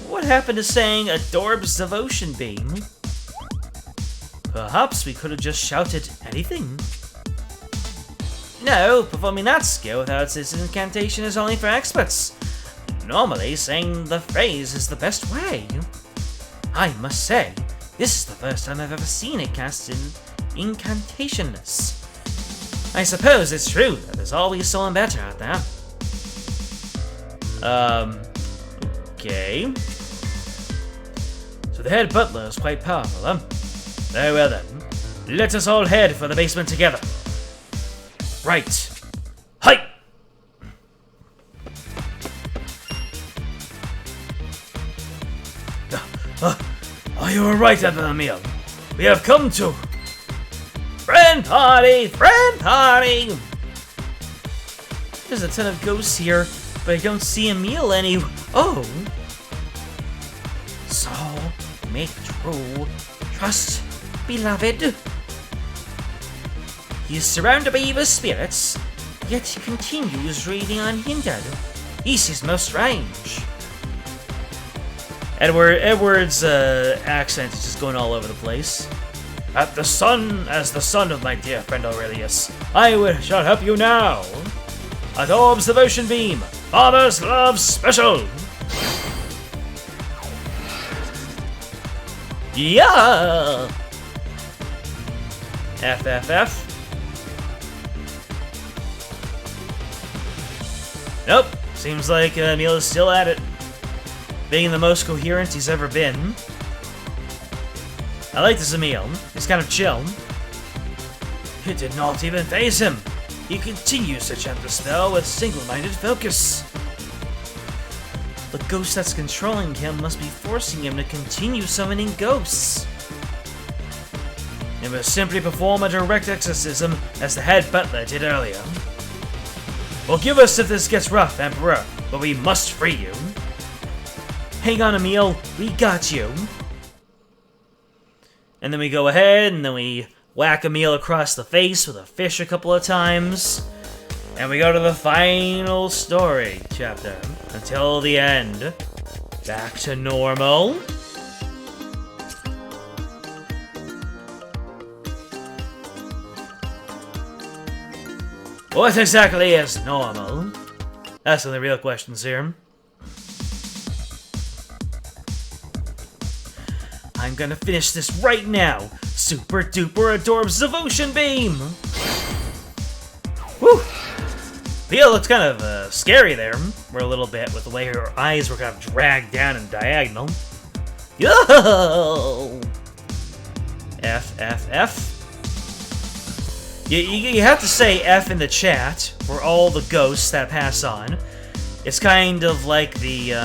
What happened to saying Adorb's devotion beam? Perhaps we could have just shouted anything. No, performing that skill without its incantation is only for experts. Normally, saying the phrase is the best way. I must say, this is the first time I've ever seen it cast in incantationless. I suppose it's true that there's always someone better out there. Okay. So the head butler is quite powerful, huh? Very well then. Let us all head for the basement together. Right. Hi! Are you alright, Emil? We have come to... Friend party! Friend party! There's a ton of ghosts here, but I don't see Emil any... Oh! So, make true trust, beloved. He is surrounded by evil spirits, yet he continues reading unhindered. This is most strange. Edward's accent is just going all over the place. As the son of my dear friend Aurelius, shall help you now. At Orb's devotion beam, Father's love special. Yeah. FFF. Nope. Seems like Emil is still at it. Being the most coherent he's ever been. I like this Emil. He's kind of chill. It did not even faze him. He continues to chant the spell with single-minded focus. The ghost that's controlling him must be forcing him to continue summoning ghosts. It must simply perform a direct exorcism as the head butler did earlier. Forgive us if this gets rough, Emperor, but we must free you. Hang on, Emil, we got you. And then we go ahead and then we whack Emil across the face with a fish a couple of times. And we go to the final story chapter. Until the end. Back to normal. What exactly is normal? Asking the real questions here. I'm gonna finish this right now. Super duper adorbs devotion beam. Woo! Thea looks kind of scary there for a little bit with the way her eyes were kind of dragged down and diagonal. Yo! F, F, F. You have to say F in the chat for all the ghosts that pass on. It's kind of like the,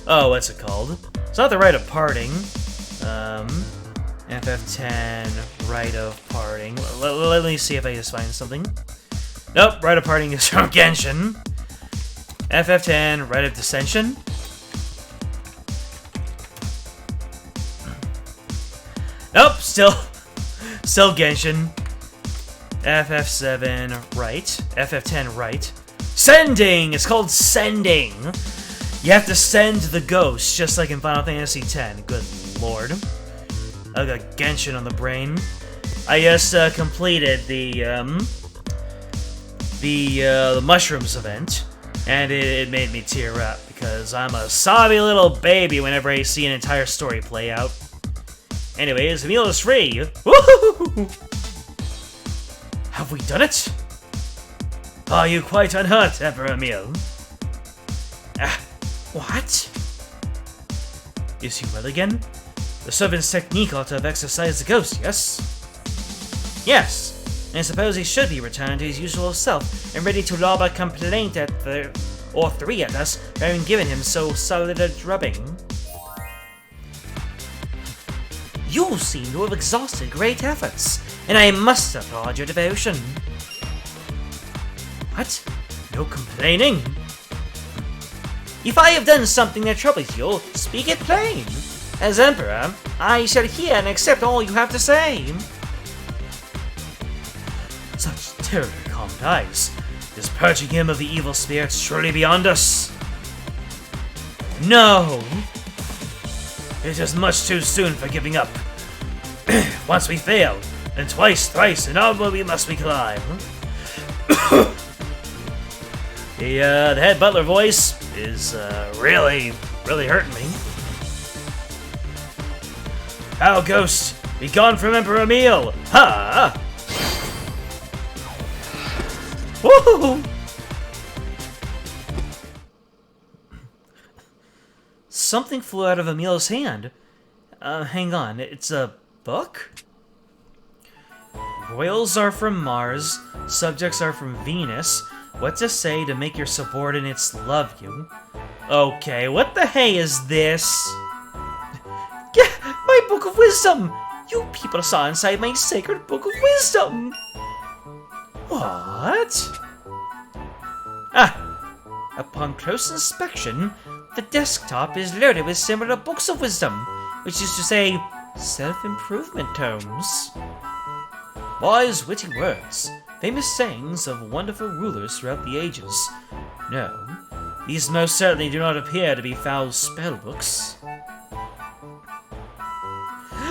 oh, what's it called? It's not the rite of parting. FF10, rite of parting. Let me see if I just find something. Nope, rite of parting is from Genshin. FF10, rite of dissension. Nope, still Genshin. FF7, right. FF10, right. Sending! It's called sending! You have to send the ghost, just like in Final Fantasy X. Good lord. I got Genshin on the brain. I just completed the mushrooms event, and it made me tear up, because I'm a sobby little baby whenever I see an entire story play out. Anyways, Emil is free! Woohoo! Have we done it? Are you quite unhurt, Emperor Emil? What? Is he well again? The servant's technique ought to have exorcised the ghost, yes? Yes. I suppose he should be returned to his usual self and ready to lob a complaint at or three at us for having given him so solid a drubbing. You seem to have exhausted great efforts, and I must applaud your devotion. What? No complaining? If I have done something that troubles you, speak it plain. As Emperor, I shall hear and accept all you have to say. Such terribly calm eyes. Is purging him of the evil spirits truly beyond us? No! It is much too soon for giving up. Once we fail, and twice, thrice, and all we must we climb. The head butler voice is really hurting me. How, Ghost? Be gone from Emperor Emil! Ha! Woohoo! Something flew out of Emil's hand. Hang on, it's a book? Royals are from Mars, subjects are from Venus. What to say to make your subordinates love you? Okay, what the hey is this? Yeah, my Book of Wisdom! You people saw inside my sacred Book of Wisdom! What? Ah! Upon close inspection, the desktop is loaded with similar books of wisdom, which is to say, self-improvement tomes. Wise, witty words, famous sayings of wonderful rulers throughout the ages. No, these most certainly do not appear to be foul spellbooks.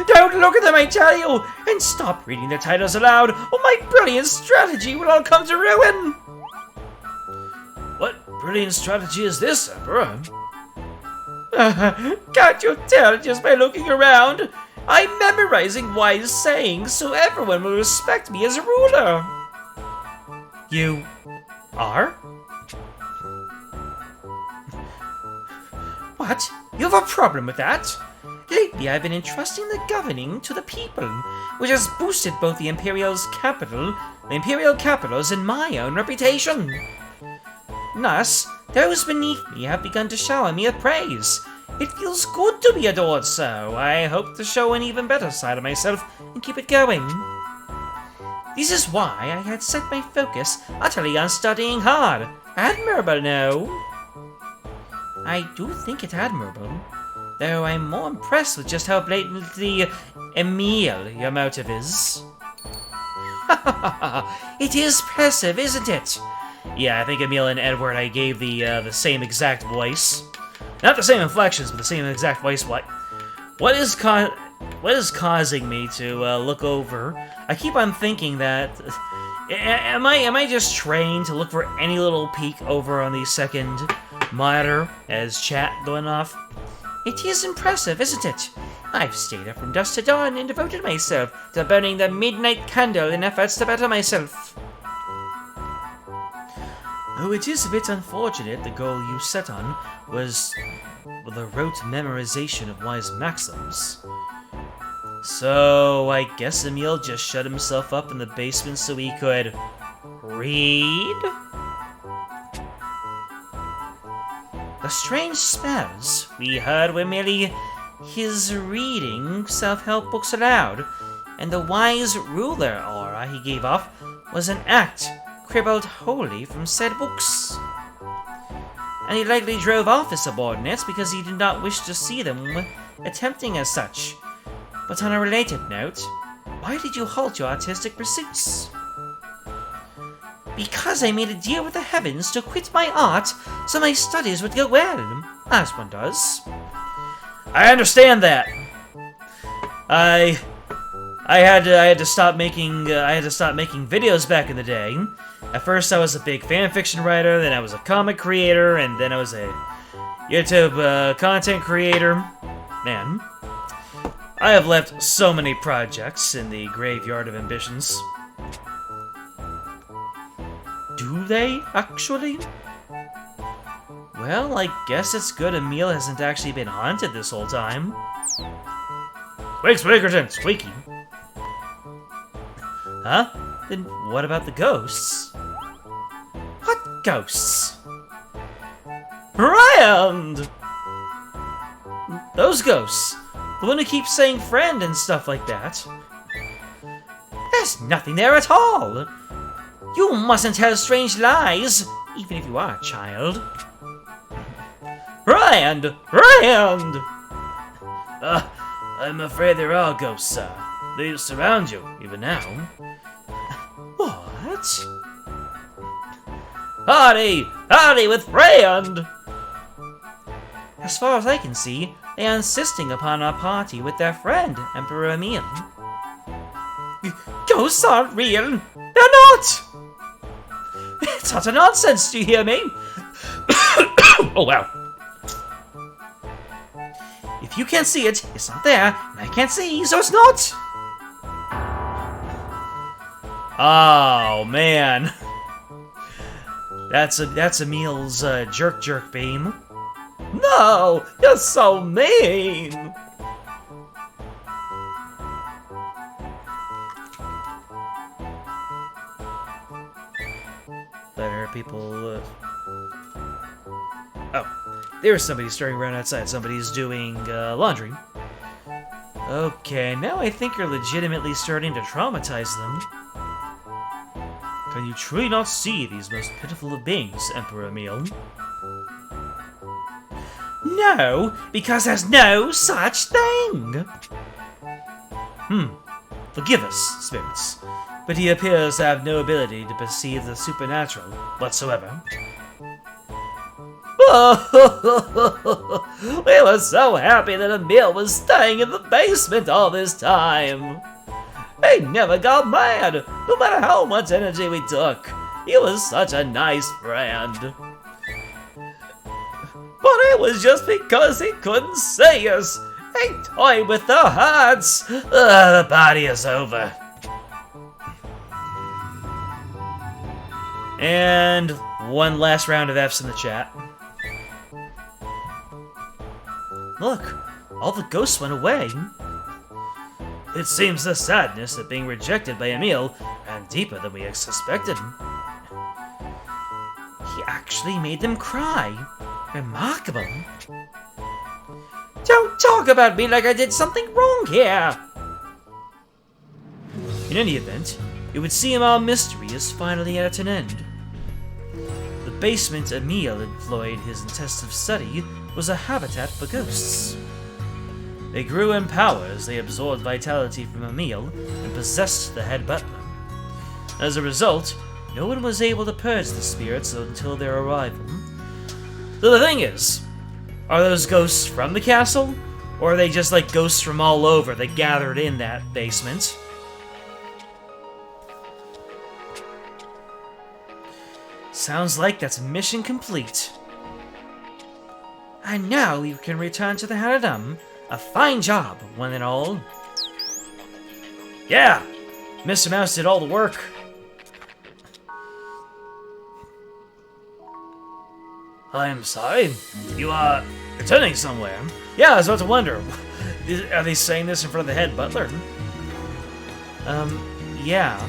Don't look at them, I tell you! And stop reading the titles aloud, or my brilliant strategy will all come to ruin! What brilliant strategy is this, Emperor? Can't you tell just by looking around? I'm memorizing wise sayings so everyone will respect me as a ruler. You are? What? You have a problem with that? Lately I've been entrusting the governing to the people, which has boosted both the imperial capitals, and my own reputation. Thus, those beneath me have begun to shower me with praise. It feels good to be adored, so I hope to show an even better side of myself and keep it going. This is why I had set my focus utterly on studying hard. Admirable, no? I do think it admirable, though I'm more impressed with just how blatantly Emil your motive is. It is impressive, isn't it? Yeah, I think Emil and Edward I gave the same exact voice. Not the same inflections, but the same exact voice. What is causing me to look over? I keep on thinking that am I just trained to look for any little peek over on the second monitor as chat going off? It is impressive, isn't it? I've stayed up from dusk to dawn and devoted myself to burning the midnight candle in efforts to better myself. Though it is a bit unfortunate the goal you set on was the rote memorization of wise maxims. So, I guess Emil just shut himself up in the basement so he could read? The strange spells we heard were merely his reading self-help books aloud, and the wise ruler aura he gave off was an act cribbled wholly from said books. And he likely drove off his subordinates because he did not wish to see them attempting as such. But on a related note, why did you halt your artistic pursuits? Because I made a deal with the heavens to quit my art so my studies would go well, as one does. I understand that. I had to stop making videos back in the day. At first, I was a big fanfiction writer, then I was a comic creator, and then I was a YouTube content creator. Man, I have left so many projects in the graveyard of ambitions. Do they, actually? Well, I guess it's good Emil hasn't actually been haunted this whole time. Squeak, Squeakerton, squeaky. Huh? Then what about the ghosts? What ghosts? Rand! Those ghosts. The one who keeps saying friend and stuff like that. There's nothing there at all. You mustn't tell strange lies, even if you are a child. Rand! Rand! I'm afraid there are ghosts, sir. They surround you, even now. What? Party! Party with Rand! As far as I can see, they are insisting upon a party with their friend, Emperor Emil. Ghosts aren't real! They're not! It's utter nonsense, do you hear me? Oh, wow. If you can't see it, it's not there, and I can't see, so it's not! Oh, man. That's Emil's jerk beam. No! You're so mean! Better people... Oh, there's somebody stirring around outside. Somebody's doing laundry. Okay, now I think you're legitimately starting to traumatize them. Can you truly not see these most pitiful of beings, Emperor Emil? No, because there's no such thing! Forgive us, spirits, but he appears to have no ability to perceive the supernatural whatsoever. We were so happy that Emil was staying in the basement all this time! He never got mad, no matter how much energy we took. He was such a nice friend. But it was just because he couldn't see us. He toyed with our hearts. The party is over. And one last round of Fs in the chat. Look, all the ghosts went away. It seems the sadness of being rejected by Emil ran deeper than we suspected. He actually made them cry. Remarkable. Don't talk about me like I did something wrong here! In any event, it would seem our mystery is finally at an end. The basement Emil employed his intensive study was a habitat for ghosts. They grew in power as they absorbed vitality from Emil and possessed the head butler. As a result, no one was able to purge the spirits until their arrival. So the thing is, are those ghosts from the castle? Or are they just like ghosts from all over that gathered in that basement? Sounds like that's mission complete. And now we can return to the Haradam. A fine job, one and all. Yeah! Mr. Mouse did all the work. I'm sorry. You are returning somewhere. Yeah, I was about to wonder. Are they saying this in front of the head butler? Yeah.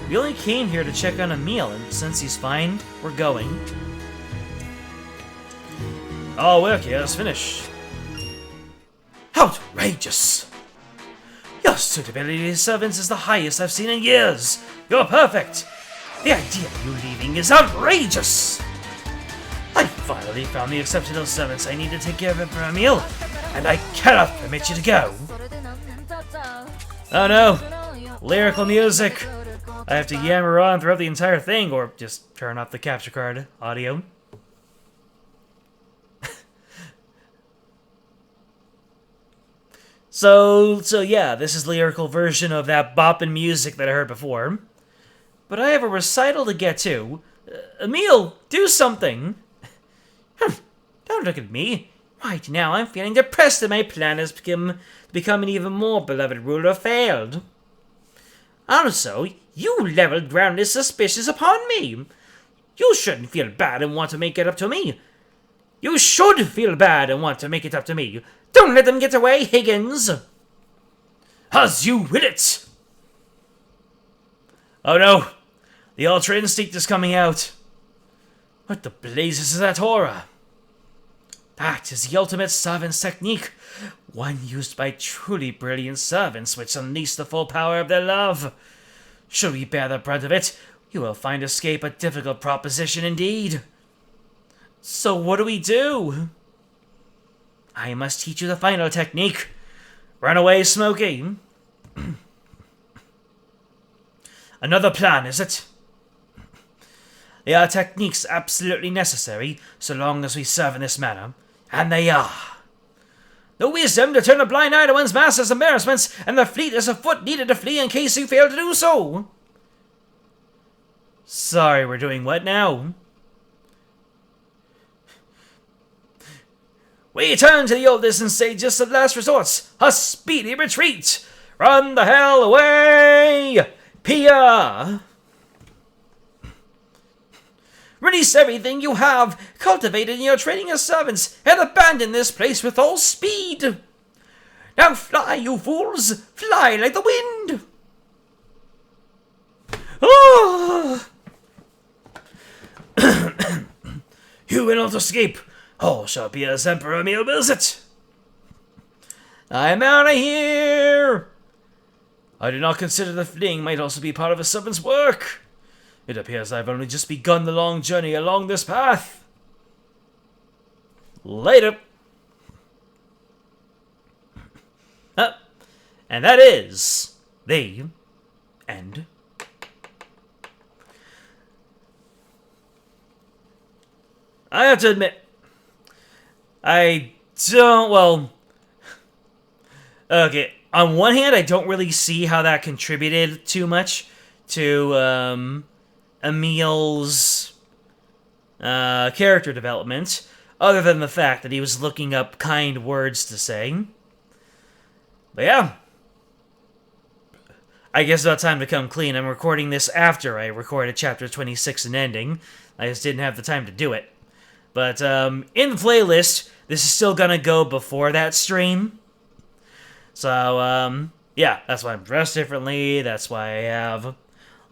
We only came here to check on Emil, and since he's fine, we're going. Our work here is finished. Outrageous! Your suitability to servants is the highest I've seen in years. You're perfect. The idea of you leaving is outrageous. I finally found the exceptional servants I need to take care of Emperor Emil, and I cannot permit you to go. Oh no! Lyrical music! I have to yammer on throughout the entire thing, or just turn off the capture card audio. So yeah, this is lyrical version of that boppin' music that I heard before. But I have a recital to get to. Emil, do something! Don't look at me. Right now I'm feeling depressed that my plan has become an even more beloved ruler failed. Also, you leveled groundless suspicions upon me. You shouldn't feel bad and want to make it up to me. You should feel bad and want to make it up to me. Don't let them get away, Higgins! As you will it! Oh no! The Ultra Instinct is coming out. What the blazes is that horror? That is the ultimate servant's technique. One used by truly brilliant servants which unleash the full power of their love. Should we bear the brunt of it, you will find escape a difficult proposition indeed. So what do we do? I must teach you the final technique. Run away, Smokey. Another plan, is it? There are techniques absolutely necessary, so long as we serve in this manner. And they are. The wisdom to turn a blind eye to one's master's embarrassments, and the fleetness of foot needed to flee in case you fail to do so. Sorry, we're doing what now? We turn to the oldest and sagest of last resorts. A speedy retreat! Run the hell away! Pia! Release everything you have cultivated in your training as servants and abandon this place with all speed! Now fly, you fools! Fly like the wind! Oh! You will not escape! All shall be as Emperor Emil wills it! I'm out of here! I do not consider the fleeing might also be part of a servant's work. It appears I've only just begun the long journey along this path. Later. And that is the end. I have to admit, I don't, well, okay, on one hand, I don't really see how that contributed too much to, Emil's, character development, other than the fact that he was looking up kind words to say. But yeah, I guess it's about time to come clean. I'm recording this after I recorded Chapter 26 and ending. I just didn't have the time to do it. But, in the playlist, this is still gonna go before that stream. So, yeah, that's why I'm dressed differently. That's why I have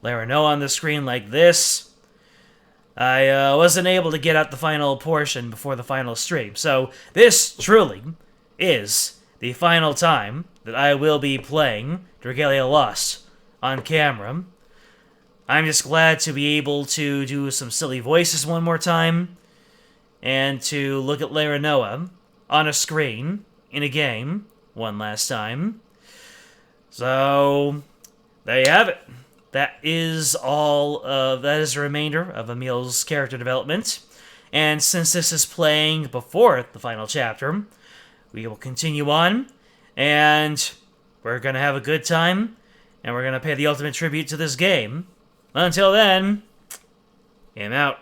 Larano on the screen like this. I wasn't able to get out the final portion before the final stream. So, this truly is the final time that I will be playing Dragalia Lost on camera. I'm just glad to be able to do some silly voices one more time, and to look at Laranoa on a screen in a game one last time. So, there you have it. That is that is the remainder of Emil's character development. And since this is playing before the final chapter, we will continue on, and we're gonna have a good time, and we're gonna pay the ultimate tribute to this game. Until then, I'm out.